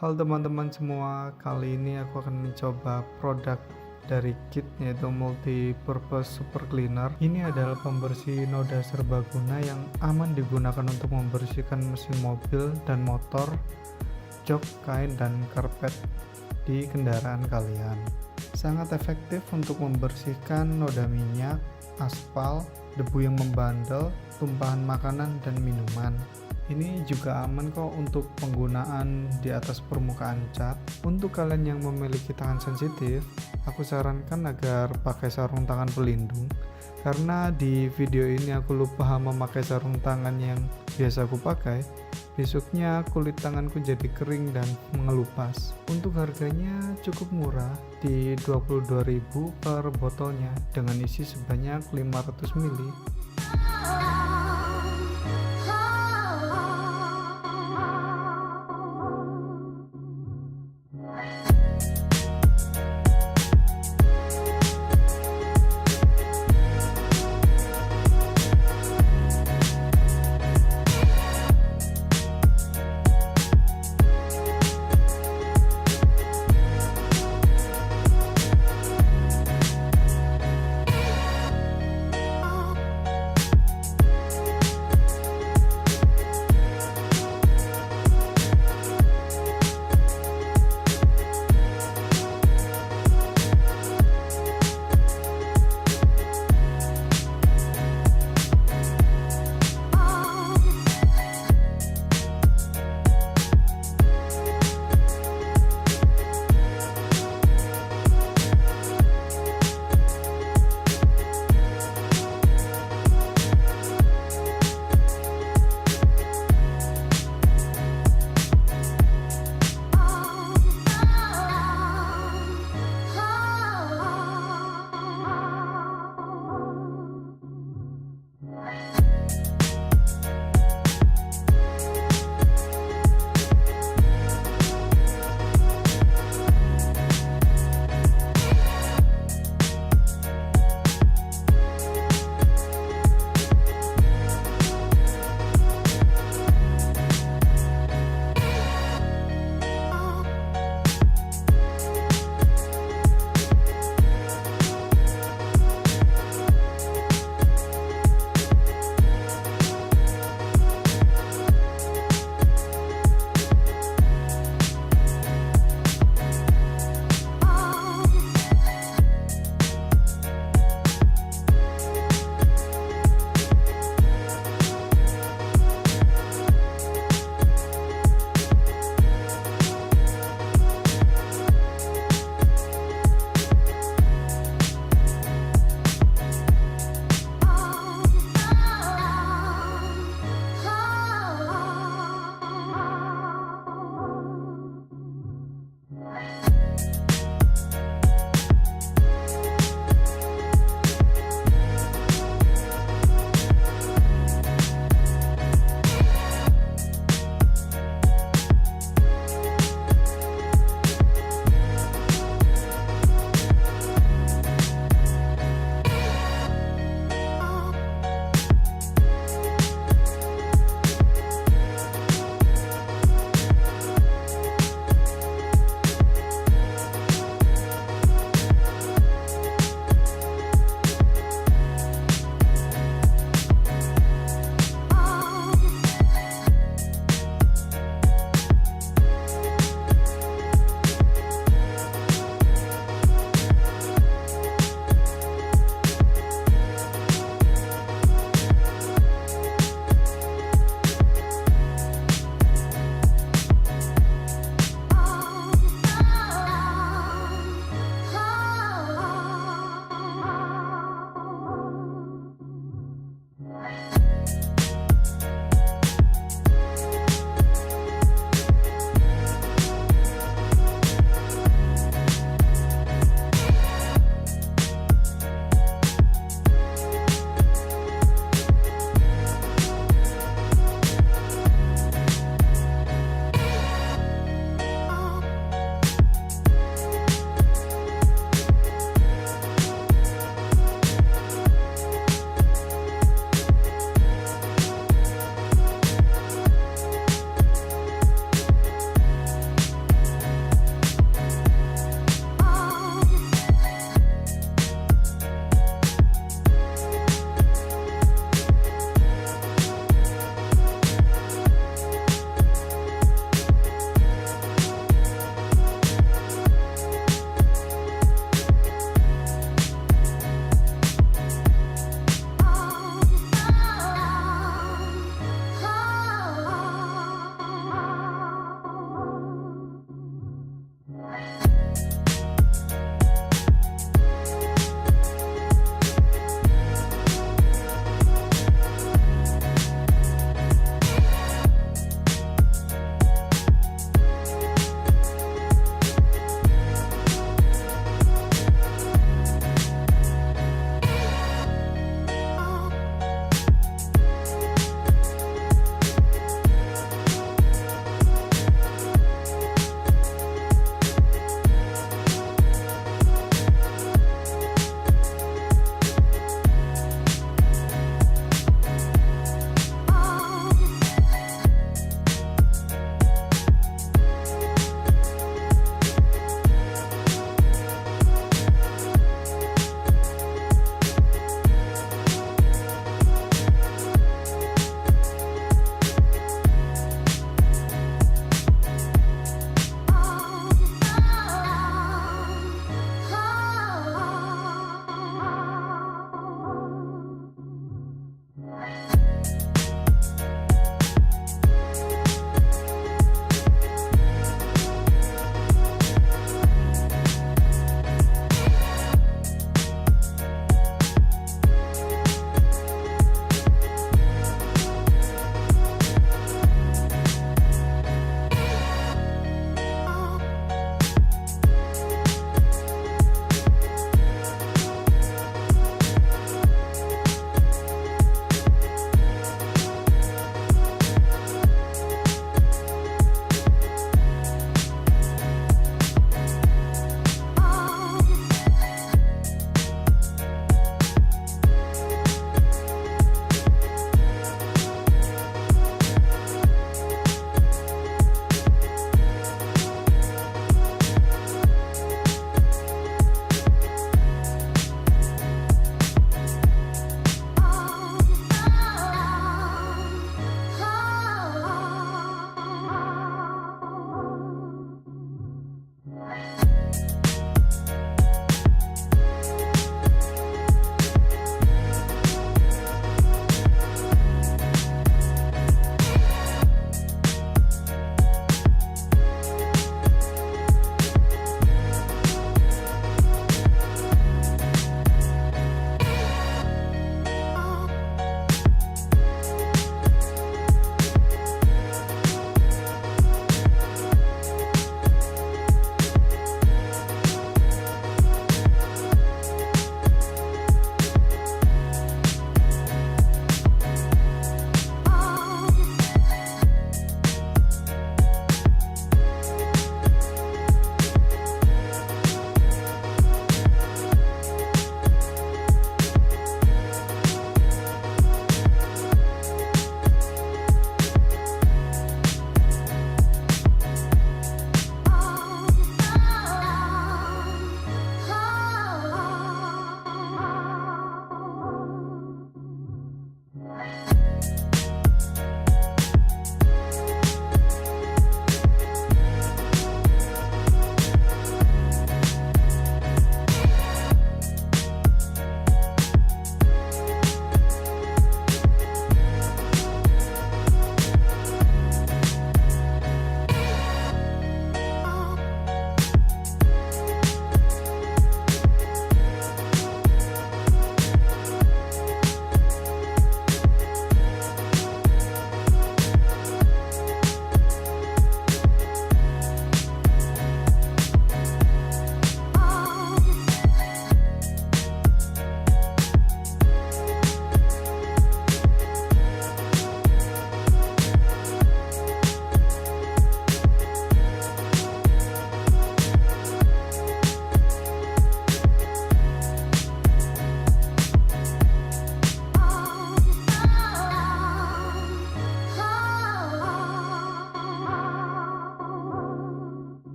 Halo teman-teman semua, kali ini aku akan mencoba produk dari kit yaitu multi-purpose super cleaner. Ini adalah pembersih noda serbaguna yang aman digunakan untuk membersihkan mesin mobil dan motor, jok, kain, dan karpet di kendaraan kalian. Sangat efektif untuk membersihkan noda minyak, aspal, debu yang membandel, tumpahan makanan dan minuman. Ini juga aman kok untuk penggunaan di atas permukaan cat. Untuk kalian yang memiliki tangan sensitif, aku sarankan agar pakai sarung tangan pelindung, karena di video ini aku lupa memakai sarung tangan yang biasa aku pakai. Besoknya kulit tanganku jadi kering dan mengelupas. Untuk harganya cukup murah, di 22.000 per botolnya dengan isi sebanyak 500 ml.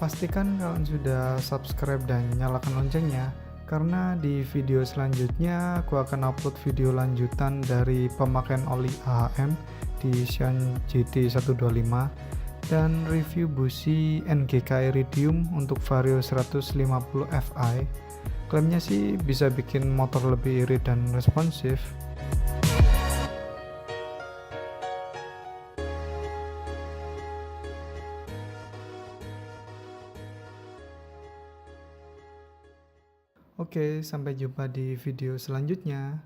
pastikan kalian sudah subscribe dan nyalakan loncengnya, karena di video selanjutnya aku akan upload video lanjutan dari pemakaian oli AHM di Xeon GT125 dan review busi NGK Iridium untuk Vario 150 Fi. Klaimnya sih bisa bikin motor lebih irit dan responsif. Oke, sampai jumpa di video selanjutnya.